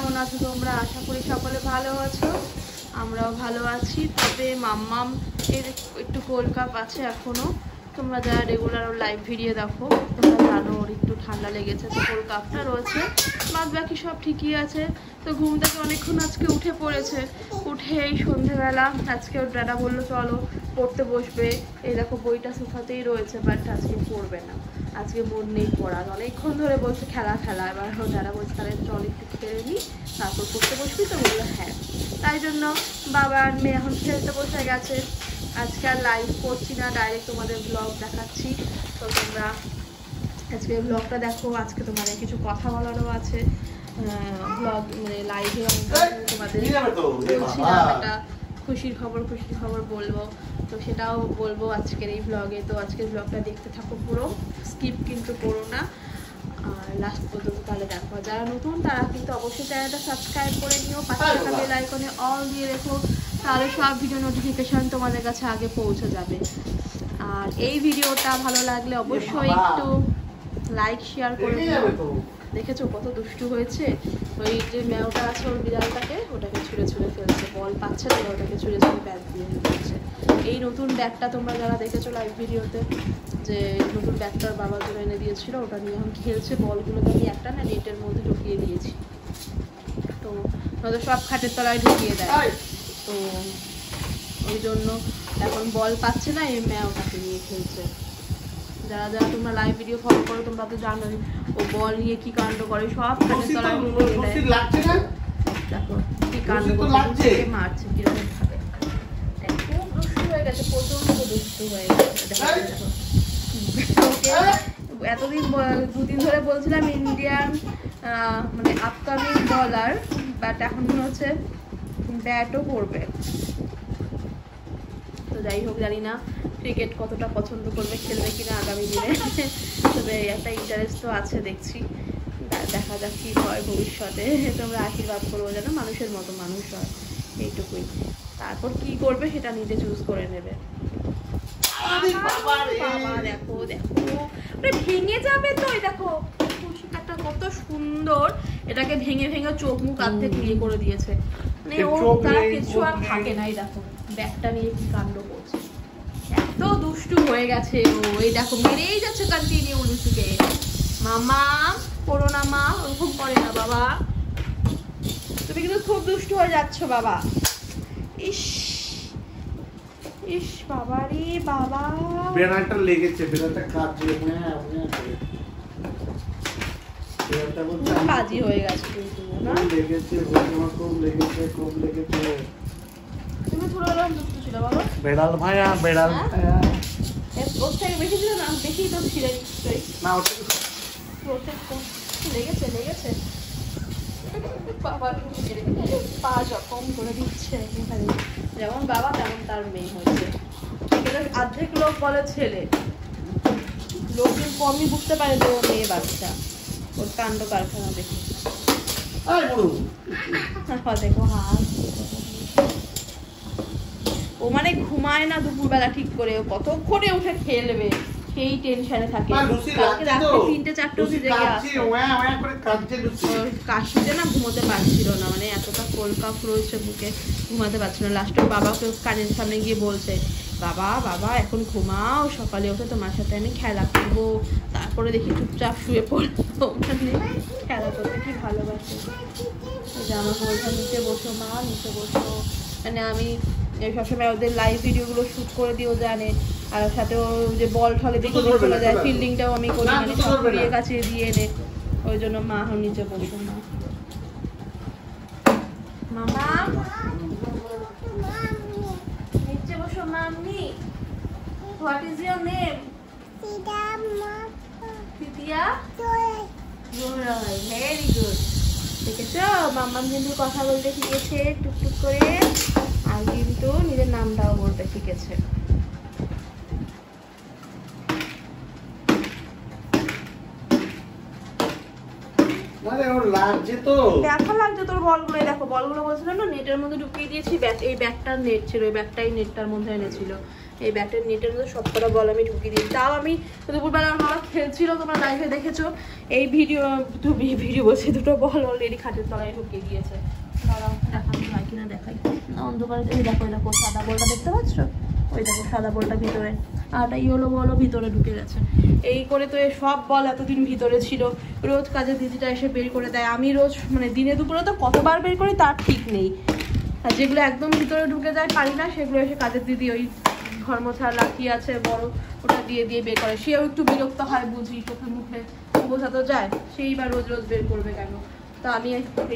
কেমন আছো তোমরা? আশা করি সকলে ভালো আছো, আমরাও ভালো আছি। তবে মাম্মাম এর একটু কোল্ড কাপ আছে এখনো। তোমরা যারা রেগুলার ওর লাইভ ভিডিও দেখো তোমরা জানো ওর একটু ঠান্ডা লেগেছে, তো কোল্ড কাপটা রয়েছে, বাদ বাকি সব ঠিকই আছে। তো ঘুম থেকে অনেকক্ষণ আজকে উঠে পড়েছে, উঠে এই সন্ধেবেলা আজকে ওর দাদা বললো চলো পড়তে বসবে। এই দেখো বইটা সোফাতেই রয়েছে, বাট আজকে পড়বে না, আজকে মন নেই পড়ার। অনেকক্ষণ ধরে বলছে খেলা খেলা, এবার ওর দাদা বলছে তাহলে চল একটু খেলে নিই তারপর পড়তে বসবি, তো বললো হ্যাঁ। তাই জন্য বাবা আর মেয়ে এখন খেলতে বসে গেছে। আজকে আর লাইভ করছি না, ডাইরেক্ট তোমাদের ব্লগ দেখাচ্ছি। তো তোমরা আজকে ব্লগটা দেখো। আজকে তোমাদের কিছু কথা বলারও আছে, ব্লগ মানে লাইভে তোমাদের বলছিলাম একটা খুশির খবর বলবো, তো সেটাও বলবো আজকের এই ব্লগে। তো আজকের ব্লগটা দেখতে থাকো পুরো, স্কিপ কিন্তু করো না, আর লাস্ট পর্যন্ত তাহলে দেখো। যারা নতুন তারা কিন্তু অবশ্যই চ্যানেলটা সাবস্ক্রাইব করে নিও, পাশে থাকা বেল আইকনে অল দিয়ে রেখো, তাহলে সব ভিডিও নোটিফিকেশন তোমাদের কাছে আগে পৌঁছে যাবে। আর এই ভিডিওটা ভালো লাগলে অবশ্যই একটু লাইক শেয়ার করে দিও। দেখেছো কত দুষ্টু হয়েছে, ওই যে মেয়েটা আছে ওর বিড়ালটাকে ওটাকে ছুঁড়ে ফেলছে, বল পাচ্ছে না, ওটাকে ছুঁড়ে ব্যাগ দিয়ে ফেলছে। এই নতুন ব্যাগটা তোমরা যারা দেখেছো লাইভ ভিডিওতে, যে নতুন ব্যাগটার বাবার জন্য এনে দিয়েছিল, ওটা নিয়ে এখন খেলছে। বলগুলোকে আমি একটা না নেটের মধ্যে ঢুকিয়ে দিয়েছি, তো ওদের সব খাটের তলায় ঢুকিয়ে দেয়, তো ওই জন্য এখন বল পাচ্ছে না, এই মেয়ে ওটাকে নিয়ে খেলছে। যারা যারা তোমরা লাইভ ভিডিও ফলো করো তোমরা তো জানোই ও বল নিয়ে কি কাণ্ড করে, সব খাটের তলায় ঢুকিয়ে দেয়। দেখো কি কাণ্ড করছে, মারছে কিরকম ভাবে, খুব দুষ্টু হয়ে গেছে, প্রচন্ড দুষ্টু হয়ে গেছে। দেখো এতদিন 2 দিন ধরে বলছিলাম ইন্ডিয়ান মানে আপকামিং বলার, বাট এখন মনে হচ্ছে ব্যাটও করবে। তো যাই হোক, জানি না ক্রিকেট কতটা পছন্দ করবে, খেলবে কিনা আগামী দিনে, তবে একটা ইন্টারেস্ট তো আছে দেখছি, দেখা যাক কি হয় ভবিষ্যতে। তোমরা আশীর্বাদ করবো যেন মানুষের মতো মানুষ হয়, এইটুকুই। তারপর কি করবে সেটা নিজে চুজ করে নেবে। বাবা দেখো ভেঙে যাবে তো, এই দেখো খুশিটা কত সুন্দর, এটাকে ভেঙে চোখ মুখ আর্ধেক ইয়ে করে দিয়েছে, মানে ও তারা কিছু আর থাকে না। এই দেখো ব্যাগটা নিয়ে কি কাণ্ড করছে, এত দুষ্টু হয়ে গেছে ও। এই দেখো মেরেই যাচ্ছে কন্টিনিউ লুসুকে। মামা করো না মা, ওরকম করে না বাবা, তুমি কিন্তু খুব দুষ্টু হয়ে যাচ্ছ বাবা। ইস ইস বাবা রে বাবা, বেড়াটা লেগেছে, বেড়াটা কাটছে, বাজি হয়ে গেছে কিন্তু না, লেগেছে খুব লেগেছে। তুমি পুরো দুষ্টু ছিল বাবা। বেড়াল ভাইয়া, বেড়াল ভাইয়া ওর থেকে বেশি ছিল না, বেশি তো ছিল না, ওটা লেগেছে বাবা, পা জখম করে দিচ্ছে এখানে, যেমন বাবা তেমন তার মেয়ে হয়েছে। অর্ধেক লোক বলে ছেলে, লোক কমই বুঝতে পারে যে ও মেয়ে বাচ্চা, ওর কাণ্ড কারখানা দেখে। দেখো হাত, ও মানে ঘুমায় না দুপুরবেলা ঠিক করে, ও কতক্ষণে উঠে খেলবে সেই টেনশনে থাকে। কালকে রাত্রে 3-4 অবধি জেগে আসছে, কাশিতে না ঘুমোতে পারছিল না, মানে এতটা কোল্ড কাপ রয়েছে বুকে, ঘুমাতে পারছিল না। লাস্টে বাবাকে কানের সামনে গিয়ে বলছে, বাবা এখন ঘুমাও, সকালে উঠে তোমার সাথে আমি খেলা করবো। তারপরে দেখি চুপচাপ শুয়ে পড়লো, মানে খেলা করতে কি ভালোবাসে। যে আমার বলছে নিচে বসো মা, নিচে বসো, মানে আমি সবসময় ওদের লাইভ ভিডিওগুলো শুট করে দিও জানে, আর সাথে ও যে বল ঠলে দিয়ে চলে যায়, ফিল্ডিংটাও আমি করি, মানে সব দিয়ে কাছে দিয়ে এনে, ওই জন্য মা এখন নিচে বসো। মামা নিচে বসো mummy. What is your name? Titiya. Very good. দেখেছো মাম্মাম কিন্তু কথা বলতে শিখেছে টুকটুক করে, আর কিন্তু নিজের নামটাও বলতে শিখেছে। ব্যথা লাগছে তোর বলগুলো, দেখো বলগুলো বলছিল না নেটের মধ্যে ঢুকিয়ে দিয়েছি, এই ব্যাগটার নেট ছিল, এই ব্যাগটাই নেটটার মধ্যে এনেছিল, এই ব্যাটের নেটের মধ্যে সবকটা বল আমি ঢুকিয়ে দিই। তাও আমি দুপুরবেলা আমার বাবা খেলছিল, তোমরা লাইভে দেখেছো। এই ভিডিও বলছি, দুটো বল অলরেডি খাটের তলায় ঢুকিয়ে দিয়েছে। দাঁড়াও দেখানো হয় কিনা দেখাই। অন্ধকারে দেখো দেখো সাদা বলটা দেখতে পাচ্ছ, ওই দেখো সাদা বলটা ভিতরে, আর একটা ইয়েলো বলও ভিতরে ঢুকে গেছে। এই করে তো সব বল এতদিন ভিতরে ছিল, রোজ কাজের দিদিটা এসে বের করে দেয়। আমি রোজ মানে দিনে দুপুরে তো কতবার বের করি তার ঠিক নেই, আর যেগুলো একদম ভিতরে ঢুকে যায় পারি না সেগুলো এসে কাজের দিদি ওই ঘর মোছা লাঠি আছে বড়, ওটা দিয়ে দিয়ে বের করে। সেও একটু বিরক্ত হয়, বুঝি চোখে মুখে বোঝা তো যায়, সেইবার রোজ রোজ বের করবে কেন। তো আমি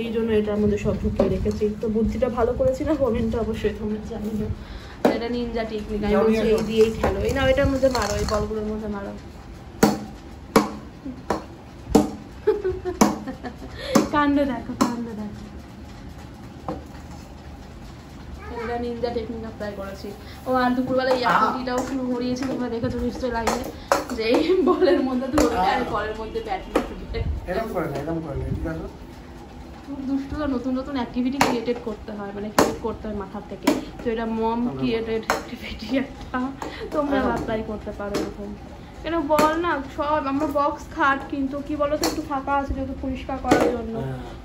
এই জন্য এটার মধ্যে সব ঢুকিয়ে রেখেছি। তো বুদ্ধিটা ভালো করেছি না, কমেন্টটা অবশ্যই তোমরা জানিও। এটা নিনজা টেকনিক, আমি বলছি এই দিয়েই খেলো। এই না এটার মধ্যে মারো, এই বলগুলোর মধ্যে মারো। কাণ্ড দেখো, কাণ্ড দেখো। এটা নিনজা টেকনিক অ্যাপ্লাই করেছি। ও আর দুপুরবেলা ইয়াকুটিটাও শুরু করিয়েছি, তোমরা দেখেছো নিশ্চয়ই লাইভে, যে এই বলের মধ্যে ধরবে আর বলের মধ্যে ব্যাট নিয়ে এরকম করে না, এরকম করে না, ঠিক আছে? খুব দুষ্ট, নতুন নতুন অ্যাক্টিভিটি ক্রিয়েটেড করতে হয়, মানে ক্রিয়েট করতে হয় মাথার থেকে। তো এটা মম ক্রিয়েটেড অ্যাক্টিভিটি একটা, তোমরা অ্যাপ্লাই করতে পারো এরকম। কেন বল না সব আমরা বক্স খাট, কিন্তু কি বলো তো একটু ফাঁকা আছে যেহেতু পরিষ্কার করার জন্য।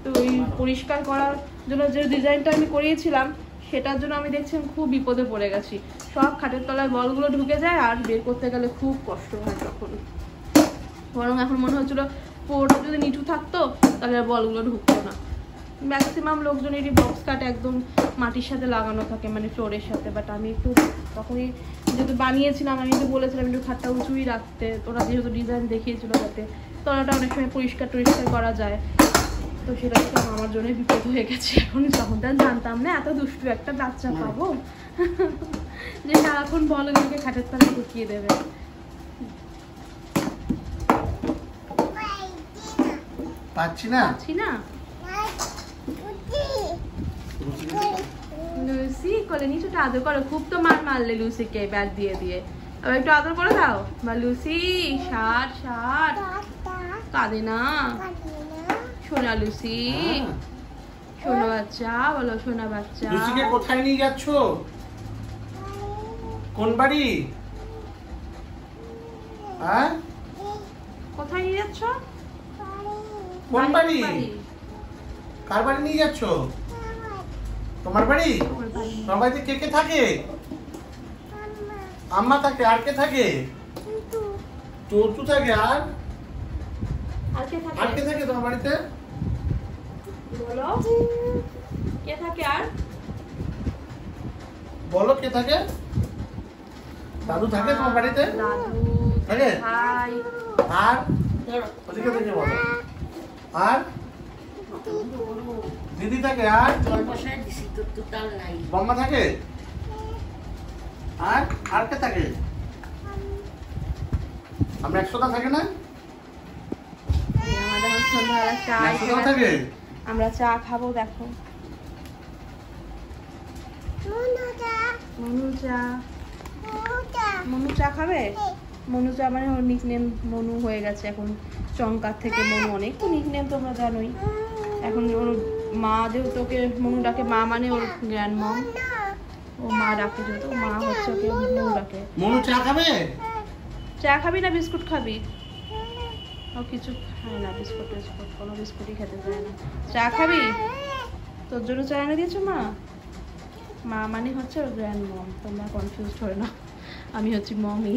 তো ওই পরিষ্কার করার জন্য যে ডিজাইনটা আমি করিয়েছিলাম সেটার জন্য আমি দেখছি আমি খুব বিপদে পড়ে গেছি। সব খাটের তলায় বলগুলো ঢুকে যায় আর বের করতে গেলে খুব কষ্ট হয় তখন। বরং এখন মনে হচ্ছিলো পুরোটা যদি নিচু থাকতো তাহলে বলগুলো ঢুকতো না। ম্যাক্সিমাম লোকজনেরই বক্স কাট একদম মাটির সাথে লাগানো থাকে, মানে ফ্লোরের সাথে। বাট আমি একটু তখনই যেহেতু বানিয়েছিলাম, আমি তো বলেছিলাম একটু খাটটা উঁচুই রাখতে, তোরা যেহেতু ডিজাইন দেখিয়েছিল যাতে তলাটা অনেক সময় পরিষ্কার টরিষ্কার করা যায়। তো সেটা তো আমার জন্যই বিপদ হয়ে গেছে। এখন তখন তো জানতাম না এত দুষ্টু একটা বাচ্চা পাবো যে সারাক্ষণ বলগুলোকে খাটের তলায় ঢুকিয়ে দেবে। পাচ্ছি না, পাচ্ছি না। লুসি কোলে নিয়ে একটু আদর করো, খুব তো মারলে লুসিকে ব্যাট দিয়ে দিয়ে। আবার একটু আদর করে দাও। বা লুসি শার্ট শার্ট কাঁদে না, সোনা লুসি, সোনা বাচ্চা বলো, সোনা বাচ্চা। লুসিকে কোথায় নিয়ে যাচ্ছ? কোন বাড়ি? হ্যাঁ কোথায় নিয়ে যাচ্ছ? কোন বাড়ি? কার বাড়ি নিয়ে যাচ্ছ? তোমার বাড়ি? তোমার বাড়িতে কে কে থাকে? আম্মা থাকে, আর কে থাকে? চোরটু থাকে, আর আর কে থাকে তোমার বাড়িতে? বলো কে থাকে? আর বলো কে থাকে? দাদু থাকে তোমার বাড়িতে? দাদু থাকে? ভাই আর ওদিকে থেকে বলো। আর দিদি থাকে? আর বম্মা থাকে? আর আর কে থাকে? আমরা একশোটা থাকে না? আমাদের সন্ধ্যাবেলা চা থাকে? আমরা চা খাবো। দেখো মনু চা, মনু চা খাবে? মনু চা মানে ওর নিকনেম মনু হয়ে গেছে এখন, চঙ্কার থেকে মনু। অনেক তো নিকনেম তোমরা জানোই। এখন ওর মা যেহেতু ওকে মনু ডাকে, মা মানে ওর গ্র্যান্ড মম, ও মা ডাকে যেহেতু, মা হচ্ছে ওকে মনু ডাকে। মনু চা খাবে? চা খাবি না বিস্কুট খাবি? ও কিছু খায় না, বিস্কুট টিস্কুট কোনো বিস্কুটই খেতে চায় না। চা খাবি? তোর জন্য চা এনে দিয়েছো মা? মা মানে হচ্ছে ওর গ্র্যান্ড মম, তোমরা কনফিউজ হয়ে না, আমি হচ্ছি মমি।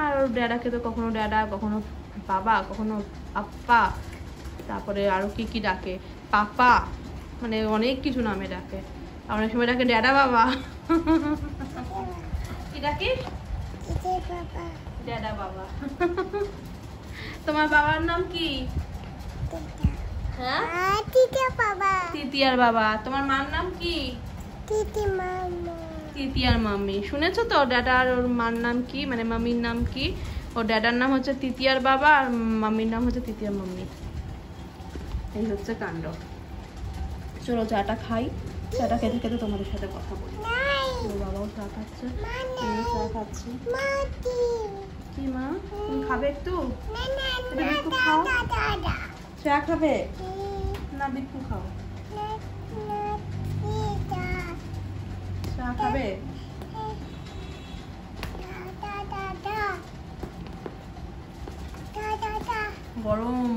আর ওর ড্যাডাকে তো কখনো ড্যাডা, কখনো বাবা, কখনো আপ্পা, তারপরে আরো কি কি ডাকে, পাপা, মানে অনেক কিছু নামে ডাকে। অনেক সময় ডাকে ড্যাডা বাবা। কি ডাকিস? ড্যাডা বাবা। তোমার বাবার নাম কি? হ্যাঁ তিতিয়ার বাবা। তোমার মার নাম কি? তিতিয়ার মাম্মি। শুনেছো তো ড্যাডার ওর মার নাম কি, মানে মাম্মির নাম কি? ওর ড্যাডার নাম হচ্ছে তিতিয়ার বাবা আর মাম্মির নাম হচ্ছে তিতিয়ার মাম্মি। এই হচ্ছে কাণ্ড। চলো চাটা খাই, চাটা খেতে খেতে তোমাদের সাথে কথা বলি। ওর বাবাও চা খাচ্ছে, আমিও চা খাচ্ছি। কি মা তুমি খাবে একটু? একটু খাও। চা খাবে না বিস্কুট খাও? চা খাবে? গরম।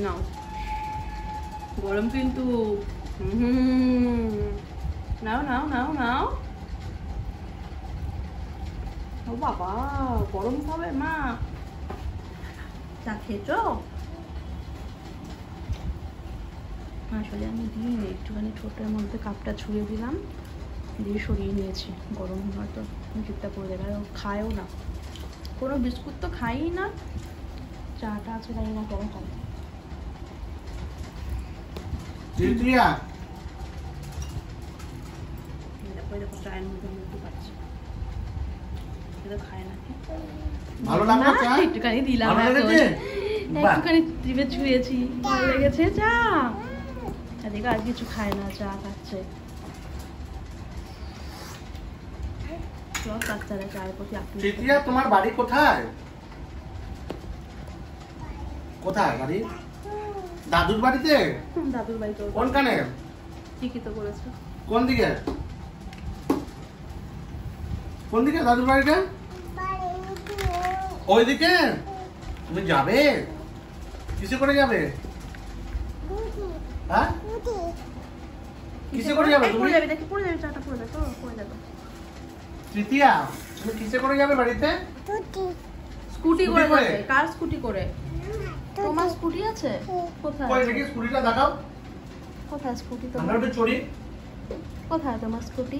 নাও গরম কিন্তু। নাও নাও নাও নাও। ও বাবা গরম হবে মা। চা খেয়েছো? আসলে আমি দিয়ে একটুখানি ঠোঁটের মধ্যে কাপটা ছুঁয়ে দিলাম, দিয়ে সরিয়ে নিয়েছি। গরম হয়তো জিপটা করে দেবে। আর খায়ও না, কোনো বিস্কুট তো খাই না। চাটা আছে জানি না কেন খাই। দেখো চায়ের মধ্যে মুখে পাচ্ছি, খায় না। ভালো লাগলো চা? একটুখানি দিলাম, একটুখানি জিভে ছুঁয়েছি, ভালো লেগেছে চা। দেখো আর কিছু খায় না, চা খাচ্ছে। বাচ্চারা চায়ের প্রতি চিত্রিয়া, তোমার বাড়ি কোথায়? কোথায় বাড়ি? দাদুর বাড়িতে? দাদুর বাড়িতে। কোনখানে? ঠিকই তো করেছো। কোন দিকে? কোন দিকে দাদুর বাড়িটা? ওইদিকে? তুমি যাবে? কিসে করে যাবে? হ্যাঁ? কিসে করে যাবে তুমি? পড়ে যাবে, দেখি পড়ে যাবে, চাটা পড়ে যাবে তো, পড়ে যাবে। তৃতীয়া, তুমি কিসে করে যাবে বাড়িতে? স্কুটি করে যাবে। কার স্কুটি করে? তোমার স্কুটি আছে? কোথায়? কই দেখি স্কুটিটা দেখাও। কোথায় স্কুটি তোমার? আমরা একটু চড়ি। কোথায় তোমার স্কুটি?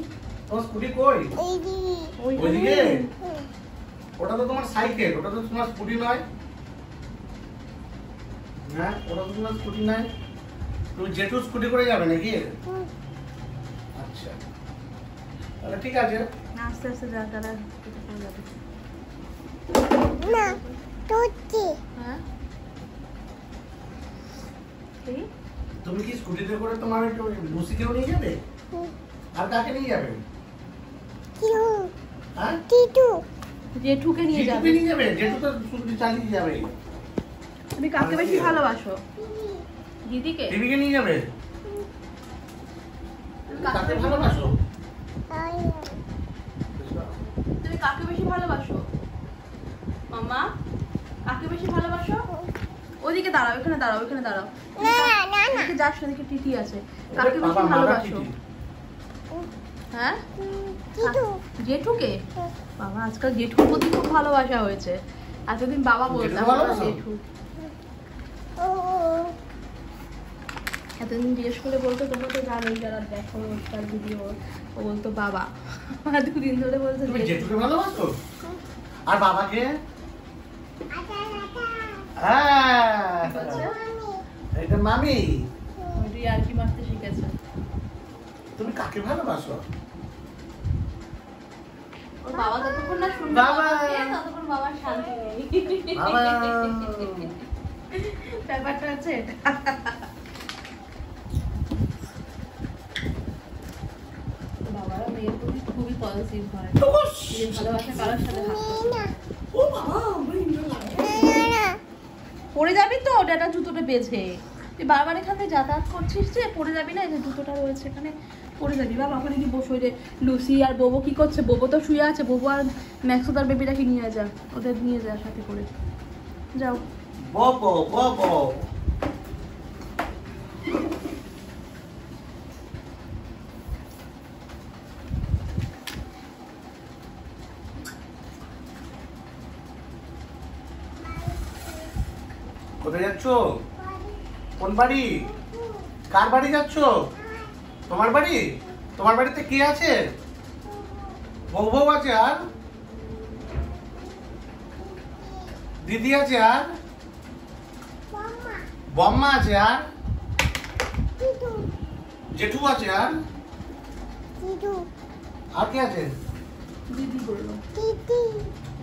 তোমার স্কুটি কই? ওইদিকে। ওটা তো তোমার সাইকেল, ওটা তো তোমার স্কুটি নয়। হ্যাঁ, ওটা তো তোমার স্কুটি নয়। তুমি জেঠু স্কুটি করে যাবে নাকি? আচ্ছা, তাহলে ঠিক আছে। আস্তে আস্তে যা, তারা স্কুটি করে যাবে। না তোটি। হ্যাঁ, তুমি কি স্কুটিতে করে তোমার লুসিকেও নিয়ে যাবে? আর কাকে নিয়ে যাবে? কিউ হ্যাঁ, টিটু। জেঠুকে নিয়ে যাবে। জেঠুকে নিয়ে যাবে? জেঠু তো স্কুটি চালিয়ে যাবে। তুমি কাকে বেশি ভালোবাসো? দিদিকে? দিদিকে নিয়ে যাবে? কাকে ভালোবাসো? তুমি কাকে বেশি ভালোবাসো মাম্মা? কাকে বেশি ভালোবাসো? ওদিকে দাঁড়াও, এখানে দাঁড়াও, এখানে দাঁড়াও। না না না। এদিকে যাস না, এদিকে টিটি আছে। কাকে বেশি ভালোবাসো? হ্যাঁ, টিটু। জেঠুকে? বাবা আজকাল জেঠুর প্রতি খুব ভালোবাসা হয়েছে। এতদিন বাবা বলতাম, জেঠু। ও এতদিন জিজ্ঞেস করে বলতো, তোমরা তো জানোই যারা দেখো তার ভিডিও, ও বলতো বাবা। আর দুদিন ধরে বলতো তুমি জেঠু। জেঠুকে ভালোবাসো? আর বাবাকে? আটা আটা। হ্যাঁ, বলছে, এটা মামি। ওইটাই আর কি মারতে শিখেছে। তুমি কাকে ভালোবাসো? ওর বাবা যতক্ষণ না শুনবে বাবা। বাবাকে, ততক্ষণ বাবার শান্তি নেই। বাবা। ব্যাপারটা হচ্ছে এটা। বাবারা মেয়ের প্রতি খুবই পজিটিভ হয়। এই ভালোবাসা কারোর সাথে ভাগ করতে না ও বাবা, আমার ইন্দ্র লাগে। না। পড়ে যাবি তো, ওটা জুতোটা বেঁধে। তুই বারবার এখানে যাতায়াত করছিস যে, পড়ে যাবি না? এই যে জুতোটা রয়েছে এখানে, পড়ে যাবি। বাবা ওখানে কি বসে, ওই যে লুসি আর বোবো কি করছে? বোবো তো শুয়ে আছে। বোবো আর ম্যাক্সো তার বেবিটাকে নিয়ে যা, ওদের নিয়ে যা সাথে করে। যাও। ববো ববো। কোথায় যাচ্ছ? কোন বাড়ি? কার বাড়ি যাচ্ছ? তোমার বাড়ি? তোমার বাড়িতে কে আছে? বউ বউ আছে, আর দিদি আছে, আর মামা বম্মা আছে, আর টিটু জেঠু আছে, আর টিটু আর কে আছে? দিদি বললো। টিটি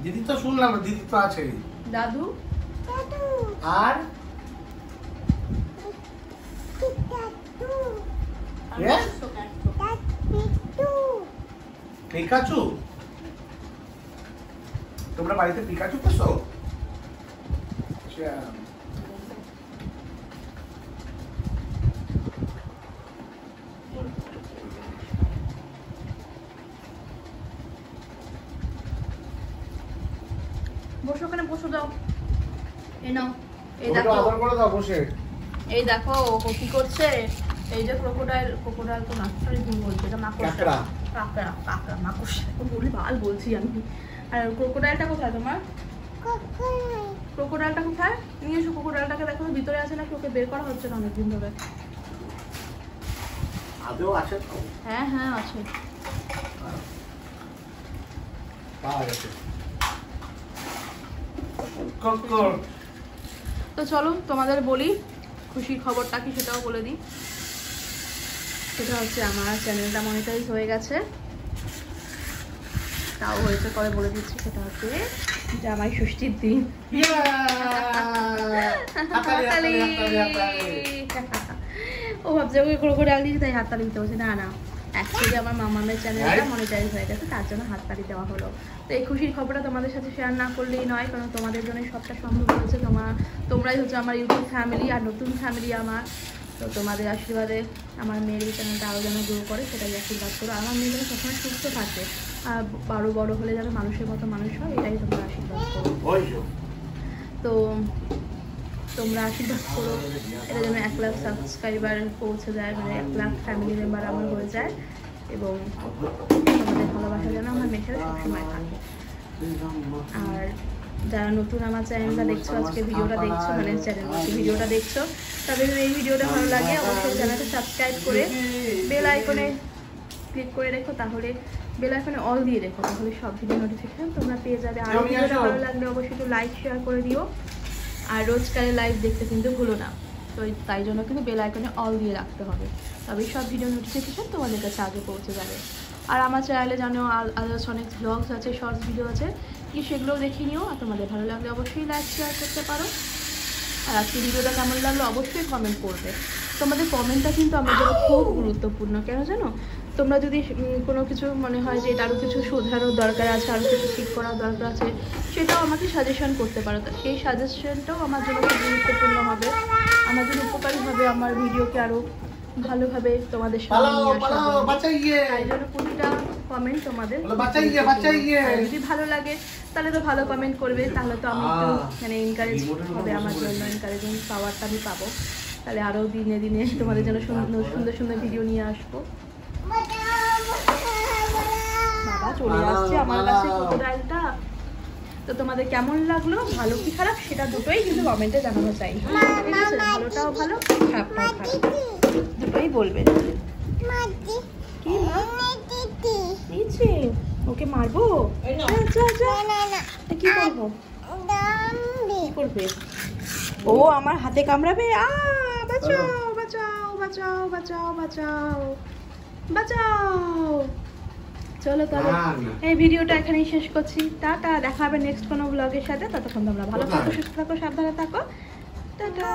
দিদি তো শুনলাম, দিদি তো আছে। দাদু? টাটু আর টাটু Yes? Tattoo Pikachu? তোমরা বাড়িতে পিকাচু পোষো? আচ্ছা। বসো, ওখানে বসো, যাও। এই নাও, এই ওটা দেখো, আদর করে দাও বসে। এই দেখো ও কি করছে। এই যে ক্রোকোডাইল তো না, সরি ভুল বলছি, এটা মাকড়সা। কাঁকড়া। কাঁকড়া মাকড়সা বলি ভাল বলছি আমি। আর ক্রোকোডাইলটা কোথায় তোমার? ক্রোকোডাইলটা কোথায়? নিয়ে এসো ক্রোকোডাইলটাকে, দেখো ভিতরে আছে নাকি, ওকে বের করা হচ্ছে না অনেকদিন ধরে। আদৌ আছে তো? হ্যাঁ হ্যাঁ আছে। পাওয়া গেছে। কক্কর। তো চলো তোমাদের বলি খুশির খবরটা কি সেটাও বলে দিই। সেটা হচ্ছে আমার চ্যানেলটা মনিটাইজ হয়ে গেছে। তাও হয়েছে কবে বলে দিচ্ছি, সেটা হচ্ছে জামাই ষষ্ঠীর দিন। হাততালি। ও ভাবছে ওকে ক্রোকোডাইল দিয়েছি তাই হাততালি দিতে বলছে, না না অ্যাকচুয়ালি আমার মামামের চ্যানেলটা মনিটাইজ হয়ে গেছে, তার জন্য হাততালি দেওয়া হলো। তো এই খুশির খবরটা তোমাদের সাথে শেয়ার না করলেই নয়, কারণ তোমাদের জন্যই সবটা সম্ভব হয়েছে। তোমরাই হচ্ছে আমার ইউটিউব ফ্যামিলি আর নতুন ফ্যামিলি আমার। তো তোমাদের আশীর্বাদে আমার মেয়ের এই চ্যানেলটা আরও যেন গ্রো করে সেটাই আশীর্বাদ করো। আমার মেয়ে যেন সবসময় সুস্থ থাকে আর বড় হলে যেন মানুষের মতো মানুষ হয়, এটাই তোমরা আশীর্বাদ করো। তো তোমরা আশীর্বাদ করো এটা যেন 1 লাখ সাবস্ক্রাইবার পৌঁছে যায়, মানে 1 লাখ ফ্যামিলি মেম্বার আমার হয়ে যায়, এবং তোমাদের ভালোবাসা যেন আমার মেয়ের সাথে সবসময় থাকে। আর যারা নতুন আমার চ্যানেলটা দেখছো, আজকে ভিডিওটা দেখছো, মানে ভিডিওটা দেখছো, তাদের যদি এই ভিডিওটা ভালো লাগে অবশ্যই চ্যানেলটা সাবস্ক্রাইব করে বেল আইকনে ক্লিক করে রেখো, তাহলে বেল আইকনে অল দিয়ে রেখো, তাহলে সব ভিডিও নোটিফিকেশন তোমরা পেয়ে যাবে। আর ভিডিওটা ভালো লাগলে অবশ্যই একটু লাইক শেয়ার করে দিও, আর রোজকারের লাইভ দেখতে কিন্তু ভুলো না। তো তাই জন্য কিন্তু বেল আইকনে অল দিয়ে রাখতে হবে, তবেই সব ভিডিও নোটিফিকেশন তোমাদের কাছে আগে পৌঁছে যাবে। আর আমার চ্যানেলে জানো আদার্স অনেক ব্লগস আছে, শর্টস ভিডিও আছে, কি সেগুলোও দেখে নিও। আর তোমাদের ভালো লাগলে অবশ্যই লাইক শেয়ার করতে পারো। আর আজকে ভিডিওটা কেমন লাগলো অবশ্যই কমেন্ট করবে। তোমাদের কমেন্টটা কিন্তু আমার জন্য খুব গুরুত্বপূর্ণ, কেন জানো? তোমরা যদি কোনো কিছু মনে হয় যে এটা আরও কিছু শোধরানোর দরকার আছে, আরও কিছু ঠিক করার দরকার আছে, সেটাও আমাকে সাজেশন করতে পারো। তো সেই সাজেশনটাও আমার জন্য খুব গুরুত্বপূর্ণ হবে, আমার জন্য উপকারী হবে, আমার ভিডিওকে আরও ভালোভাবে তোমাদের সামনে নিয়ে আসা হবে। তাই জন্য প্রতিটা কমেন্ট তোমাদের যদি ভালো লাগে তাহলে তো ভালো কমেন্ট করবে, তাহলে তো আমি একটু মানে এনকারেজ হবে, আমার জন্য এনকারেজিং পাওয়ারটা আমি পাবো। তাহলে আরও দিনে দিনে তোমাদের জন্য সুন্দর সুন্দর ভিডিও নিয়ে আসবো। বাবা চলে আসছে আমার কাছে ক্রোকোডাইলটা। তো তোমাদের কেমন লাগলো, ভালো কি খারাপ সেটা দুটোই কিন্তু কমেন্টে জানানো চাই, ঠিক আছে? ভালোটাও ভালো, খারাপটাও খারাপ, দুটোই বলবে। কি নিচে ওকে মারবো? কি করবো? কি করবে ও? আমার হাতে কামড়াবে। বাঁচাও বাঁচাও বাঁচাও বাঁচাও বাঁচাও বাঁচাও। চলো তাহলে এই ভিডিওটা এখানেই শেষ করছি। টাটা, দেখা হবে নেক্সট কোনো ব্লগের সাথে। ততক্ষণ তোমরা ভালো থাকো, সুস্থ থাকো, সাবধানে থাকো। টাটা।